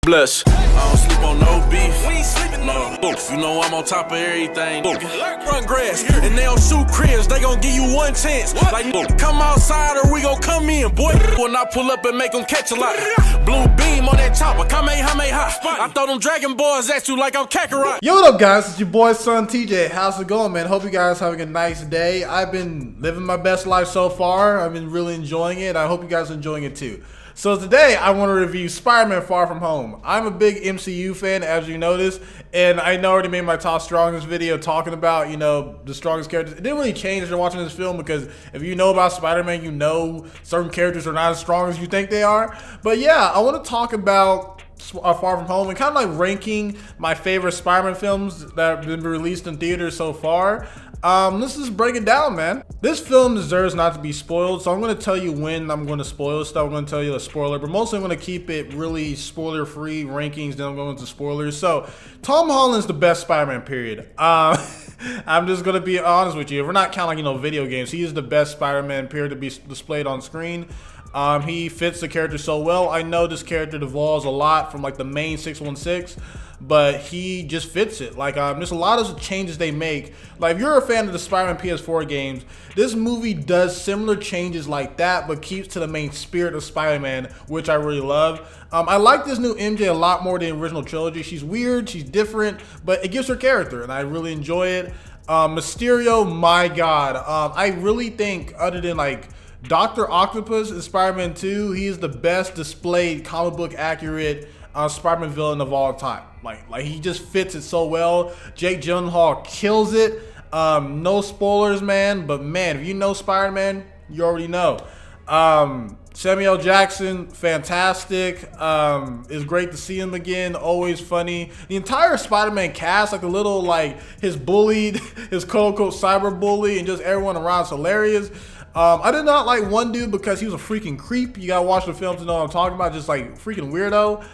Bless. I don't sleep on no beef. We ain't sleeping no. You know I'm on top of everything. Run grass and they don't shoot cribs. They gon' give you one chance. Like come outside or we gon' come in, boy. When I pull up and make them catch a lot. Blue beam on that chopper. Kamehameha. I throw them Dragon Balls at you like I'm Kakarot. Yo, what up, guys? It's your boy SonTj. How's it going, man? Hope you guys having a nice day. I've been living my best life so far. I've been really enjoying it. I hope you guys are enjoying it too. So today I want to review Spider-Man Far From Home. I'm a big MCU fan, as you noticed, and I know I already made my top strongest video talking about, you know, the strongest characters. It didn't really change after watching this film because if you know about Spider-Man, you know certain characters are not as strong as you think they are. But yeah, I want to talk about Far From Home and kind of like ranking my favorite Spider-Man films that have been released in theaters so far. Let's just break it down, man. This film deserves not to be spoiled, so I'm going to tell you when I'm going to spoil stuff. I'm going to tell you a spoiler, but mostly I'm going to keep it really spoiler-free rankings, then I'm going into spoilers. So, Tom Holland's the best Spider-Man, period. I'm just going to be honest with you. If we're not counting, you know, video games, he is the best Spider-Man, period, to be displayed on screen. He fits the character so well. I know this character devolves a lot from like the main 616, but he just fits it. Like there's a lot of changes they make. Like if you're a fan of the Spider-Man PS4 games, this movie does similar changes like that, but keeps to the main spirit of Spider-Man, which I really love. I like this new MJ a lot more than the original trilogy. She's weird, she's different, but it gives her character, and I really enjoy it. Mysterio, my God, I really think other than like Dr. Octopus in Spider-Man 2, he is the best displayed comic book accurate Spider-Man villain of all time. Like he just fits it so well. Jake Gyllenhaal kills it. No spoilers, man, but man, if you know Spider-Man, you already know. Samuel Jackson, fantastic. It's great to see him again. Always funny. The entire Spider-Man cast, like the little like his bullied, his quote-unquote cyber bully, and just everyone around is hilarious. I did not like one dude because he was a freaking creep. You gotta watch the film to know what I'm talking about. Just like freaking weirdo.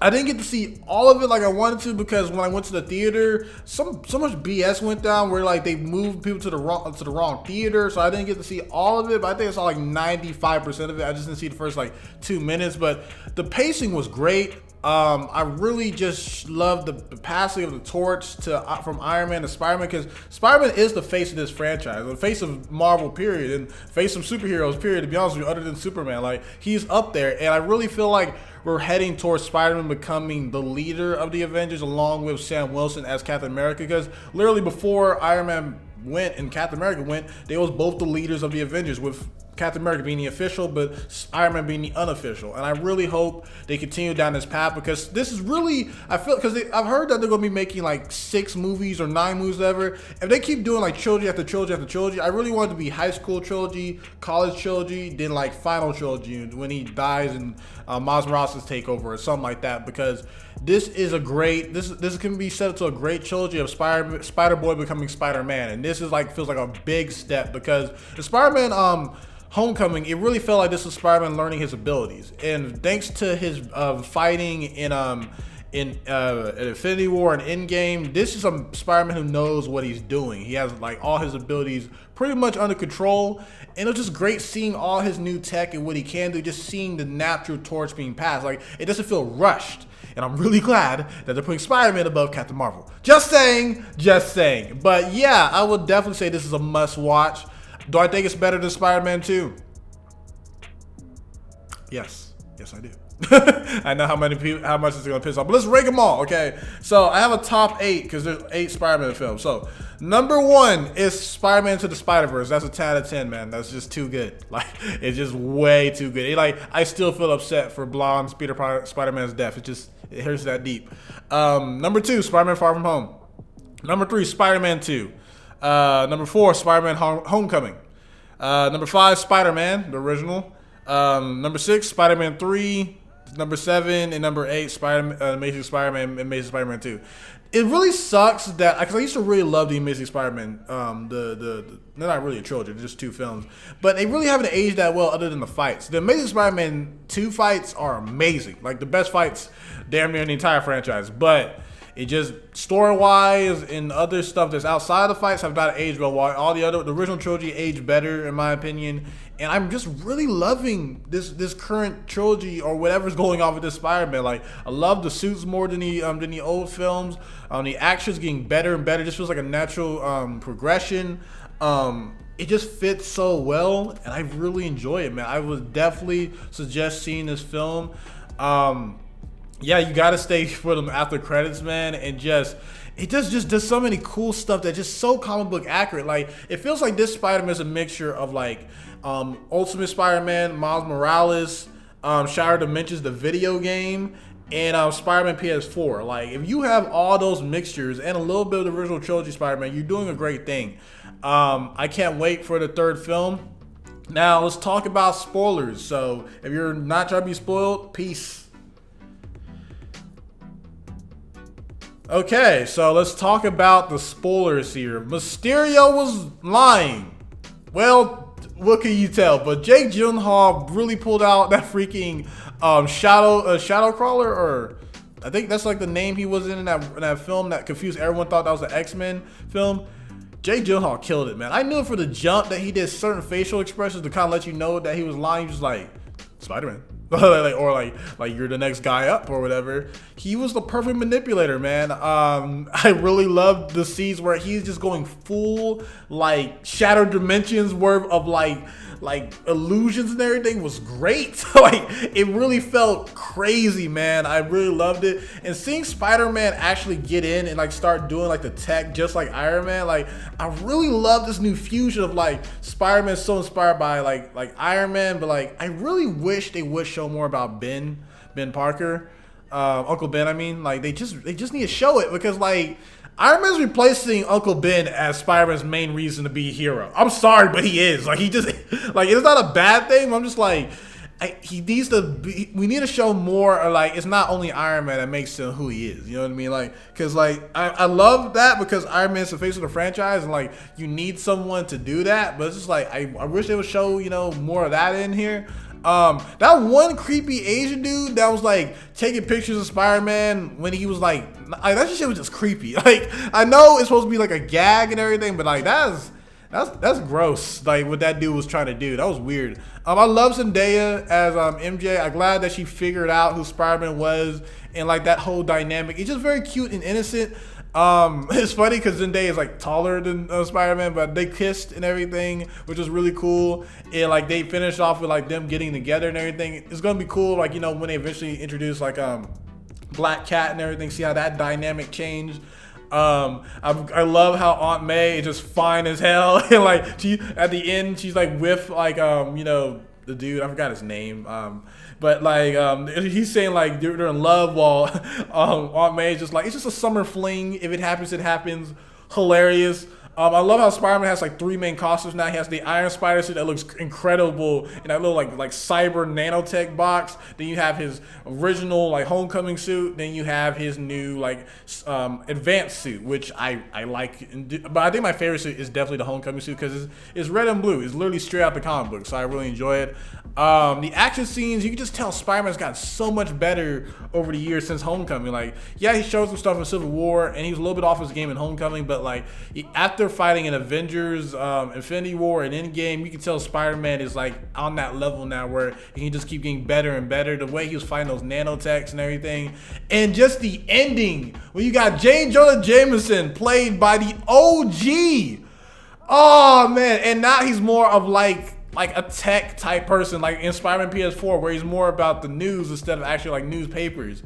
I didn't get to see all of it like I wanted to because when I went to the theater, so much BS went down where like they moved people to the wrong theater, so I didn't get to see all of it. But I think I saw like 95% of it. I just didn't see the first like 2 minutes, but the pacing was great. I really just love the passing of the torch from Iron Man to Spider-Man because Spider-Man is the face of this franchise, the face of Marvel, period, and face of superheroes, period, to be honest with you, other than Superman. Like, he's up there, and I really feel like we're heading towards Spider-Man becoming the leader of the Avengers along with Sam Wilson as Captain America because literally before Iron Man went and Captain America went, they was both the leaders of the Avengers with Captain America being the official, but Iron Man being the unofficial. And I really hope they continue down this path because this is really, I feel, because I've heard that they're going to be making like 6 movies or 9 movies, whatever. If they keep doing like trilogy after trilogy after trilogy, I really want it to be high school trilogy, college trilogy, then like final trilogy when he dies and Miles Morales' takeover or something like that because this is a great, this can be set up to a great trilogy of Spider-Boy becoming Spider-Man. And this is like, feels like a big step because the Spider-Man, Homecoming, it really felt like this was Spider-Man learning his abilities, and thanks to his fighting in Infinity War and Endgame, this is a Spider-Man who knows what he's doing. He has like all his abilities pretty much under control, and it was just great seeing all his new tech and what he can do, just seeing the natural torch being passed. Like, it doesn't feel rushed, and I'm really glad that they're putting Spider-Man above Captain Marvel. Just saying. But yeah, I would definitely say this is a must-watch. Do I think it's better than Spider-Man 2? Yes, I do. I know how much it's gonna piss off, but let's rank them all, okay? So I have a top 8 because there's 8 Spider-Man films. So number 1 is Spider-Man to the Spider-Verse. That's a 10 out of 10, man. That's just too good. Like, it's just way too good. I still feel upset for blonde Spider-Man's death. It hurts that deep. Number 2, Spider-Man Far From Home. Number 3, Spider-Man 2. Number 4, Spider-Man Homecoming. Number 5, Spider-Man, the original. Number 6, Spider-Man 3. Number 7 and number 8, Amazing Spider-Man, Amazing Spider-Man 2. It really sucks that, because I used to really love the Amazing Spider-Man, they're not really a trilogy, they're just 2 films, but they really haven't aged that well other than the fights. The Amazing Spider-Man 2 fights are amazing, like the best fights damn near in the entire franchise, but it just story-wise and other stuff that's outside of the fights have not aged well. While all the original trilogy aged better, in my opinion, and I'm just really loving this current trilogy or whatever's going on with this Spider-Man. Like, I love the suits more than the old films. The action's getting better and better. It just feels like a natural progression. It just fits so well, and I really enjoy it, man. I would definitely suggest seeing this film. Yeah, you gotta stay for them after credits, man, and it just does so many cool stuff that's just so comic book accurate. Like, it feels like this Spider-Man is a mixture of like Ultimate Spider-Man, Miles Morales, Shattered Dimensions, the video game, and Spider-Man PS4. Like, if you have all those mixtures and a little bit of the original trilogy Spider-Man, you're doing a great thing. I can't wait for the third film. Now, let's talk about spoilers. So, if you're not trying to be spoiled, peace. Okay, so let's talk about the spoilers here. Mysterio was lying. Well, what can you tell? But Jake Gyllenhaal really pulled out that freaking shadow crawler, or I think that's like the name he was in that film that confused everyone, thought that was an X-Men film. Jake Gyllenhaal killed it, man. I knew for the jump that he did certain facial expressions to kind of let you know that he was lying. He was like, Spider-Man. or like you're the next guy up or whatever. He was the perfect manipulator, man. I really loved the scenes where he's just going full like Shattered Dimensions worth of like illusions and everything was great. Like, it really felt crazy, man. I really loved it. And seeing Spider-Man actually get in and like start doing like the tech just like Iron Man, like, I really love this new fusion of like Spider-Man so inspired by like Iron Man, but like I really wish they would show more about Ben Parker, Uncle Ben. I mean, like they just need to show it, because like Iron Man's replacing Uncle Ben as Spider-Man's main reason to be a hero. I'm sorry, but he is. Like, he just, like, it's not a bad thing. I'm just like, he needs to be, we need to show more, or like, it's not only Iron Man that makes him who he is. You know what I mean? Like, because like, I love that, because Iron Man's the face of the franchise, and like, you need someone to do that. But it's just like, I wish they would show, you know, more of that in here. That one creepy Asian dude that was like taking pictures of Spider-Man when he was like that shit was just creepy. Like, I know it's supposed to be like a gag and everything, but like that's gross. Like, what that dude was trying to do, that was weird. I love Zendaya as MJ. I'm glad that she figured out who Spider-Man was, and like that whole dynamic. It's just very cute and innocent. It's funny because Zendaya is like taller than Spider-Man, but they kissed and everything, which was really cool. And like they finished off with like them getting together and everything. It's gonna be cool, like, you know, when they eventually introduce like Black Cat and everything, see how that dynamic changed. I love how Aunt May is just fine as hell, and like she at the end she's like with like you know, the dude, I forgot his name, but like he's saying like they're in love, while Aunt May is just like, it's just a summer fling, if it happens it happens. Hilarious. I love how Spider-Man has like 3 main costumes now. He has the Iron Spider suit that looks incredible in that little like cyber nanotech box. Then you have his original like Homecoming suit. Then you have his new like advanced suit, which I like. But I think my favorite suit is definitely the Homecoming suit, because it's red and blue. It's literally straight out the comic book, so I really enjoy it. The action scenes, you can just tell Spider-Man's gotten so much better over the years since Homecoming. Like, yeah, he showed some stuff in Civil War, and he was a little bit off his game in Homecoming, but like after fighting in Avengers, Infinity War, and Endgame, you can tell Spider-Man is like on that level now where he can just keep getting better and better. The way he was fighting those nanotechs and everything, and just the ending when you got J. Jonah Jameson played by the OG. Oh man, and now he's more of like a tech type person, like in Spider-Man PS4, where he's more about the news instead of actually like newspapers.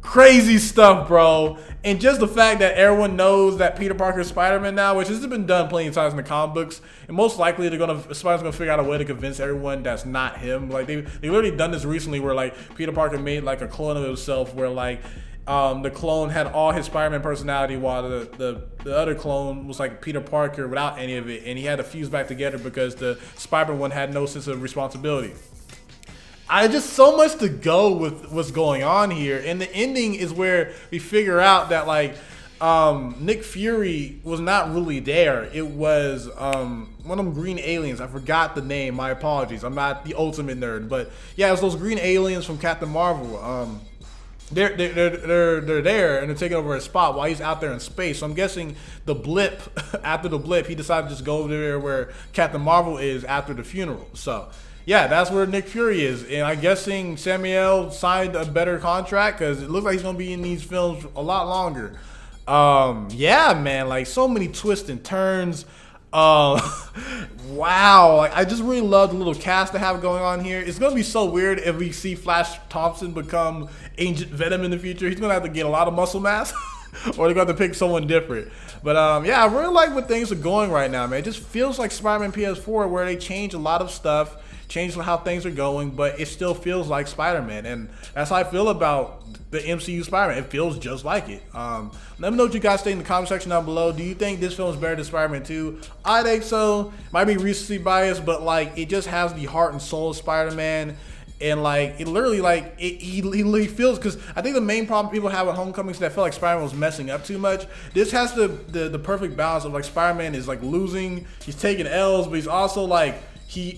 Crazy stuff, bro. And just the fact that everyone knows that Peter Parker is Spider-Man now, which has been done plenty of times in the comic books, and most likely Spider-Man's gonna figure out a way to convince everyone that's not him. Like they literally done this recently, where like Peter Parker made like a clone of himself, where like the clone had all his Spider-Man personality, while the other clone was like Peter Parker without any of it, and he had to fuse back together because the Spider-Man one had no sense of responsibility. I just so much to go with what's going on here, and the ending is where we figure out that like Nick Fury was not really there. It was one of them green aliens. I forgot the name. My apologies. I'm not the ultimate nerd, but yeah, it was those green aliens from Captain Marvel. they're there and they're taking over his spot while he's out there in space. So I'm guessing the blip after the blip, he decided to just go over there where Captain Marvel is after the funeral. So yeah, that's where Nick Fury is, and I'm guessing Samuel signed a better contract because it looks like he's gonna be in these films a lot longer. Yeah, man, like so many twists and turns. Wow, like I just really love the little cast they have going on here. It's gonna be so weird if we see Flash Thompson become Agent Venom in the future. He's gonna have to get a lot of muscle mass, or they're gonna have to pick someone different. But yeah, I really like where things are going right now, man. It just feels like Spider-Man PS4, where they change a lot of stuff, change how things are going, but it still feels like Spider-Man, and that's how I feel about the MCU Spider-Man. It feels just like it. Let me know what you guys think in the comment section down below. Do you think this film is better than Spider-Man 2? I think so. Might be recency bias, but like it just has the heart and soul of Spider-Man, and like it literally like he feels, because I think the main problem people have with Homecoming is that I feel like Spider-Man was messing up too much. This has the perfect balance of like Spider-Man is like losing, he's taking L's, but he's also like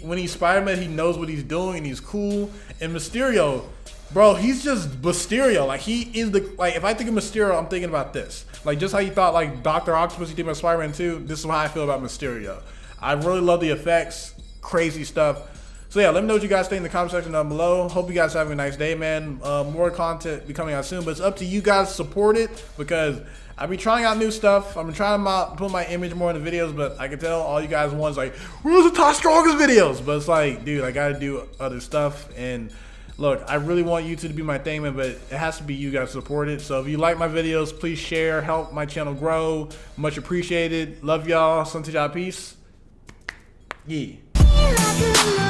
when he's Spider-Man, he knows what he's doing and he's cool. And Mysterio, bro, he's just Mysterio. Like he is if I think of Mysterio, I'm thinking about this. Like just how you thought like Dr. Octopus, you think about Spider-Man 2, this is how I feel about Mysterio. I really love the effects, crazy stuff. So yeah, let me know what you guys think in the comment section down below. Hope you guys are having a nice day, man. More content be coming out soon, but it's up to you guys to support it, because I've been trying out new stuff. I've been trying to put my image more in the videos, but I can tell all you guys want is like, where's the top strongest videos? But it's like, dude, I gotta do other stuff. And look, I really want YouTube to be my thing, man, but it has to be you guys support it. So if you like my videos, please share, help my channel grow. Much appreciated. Love y'all. SonTj, peace. Yeah.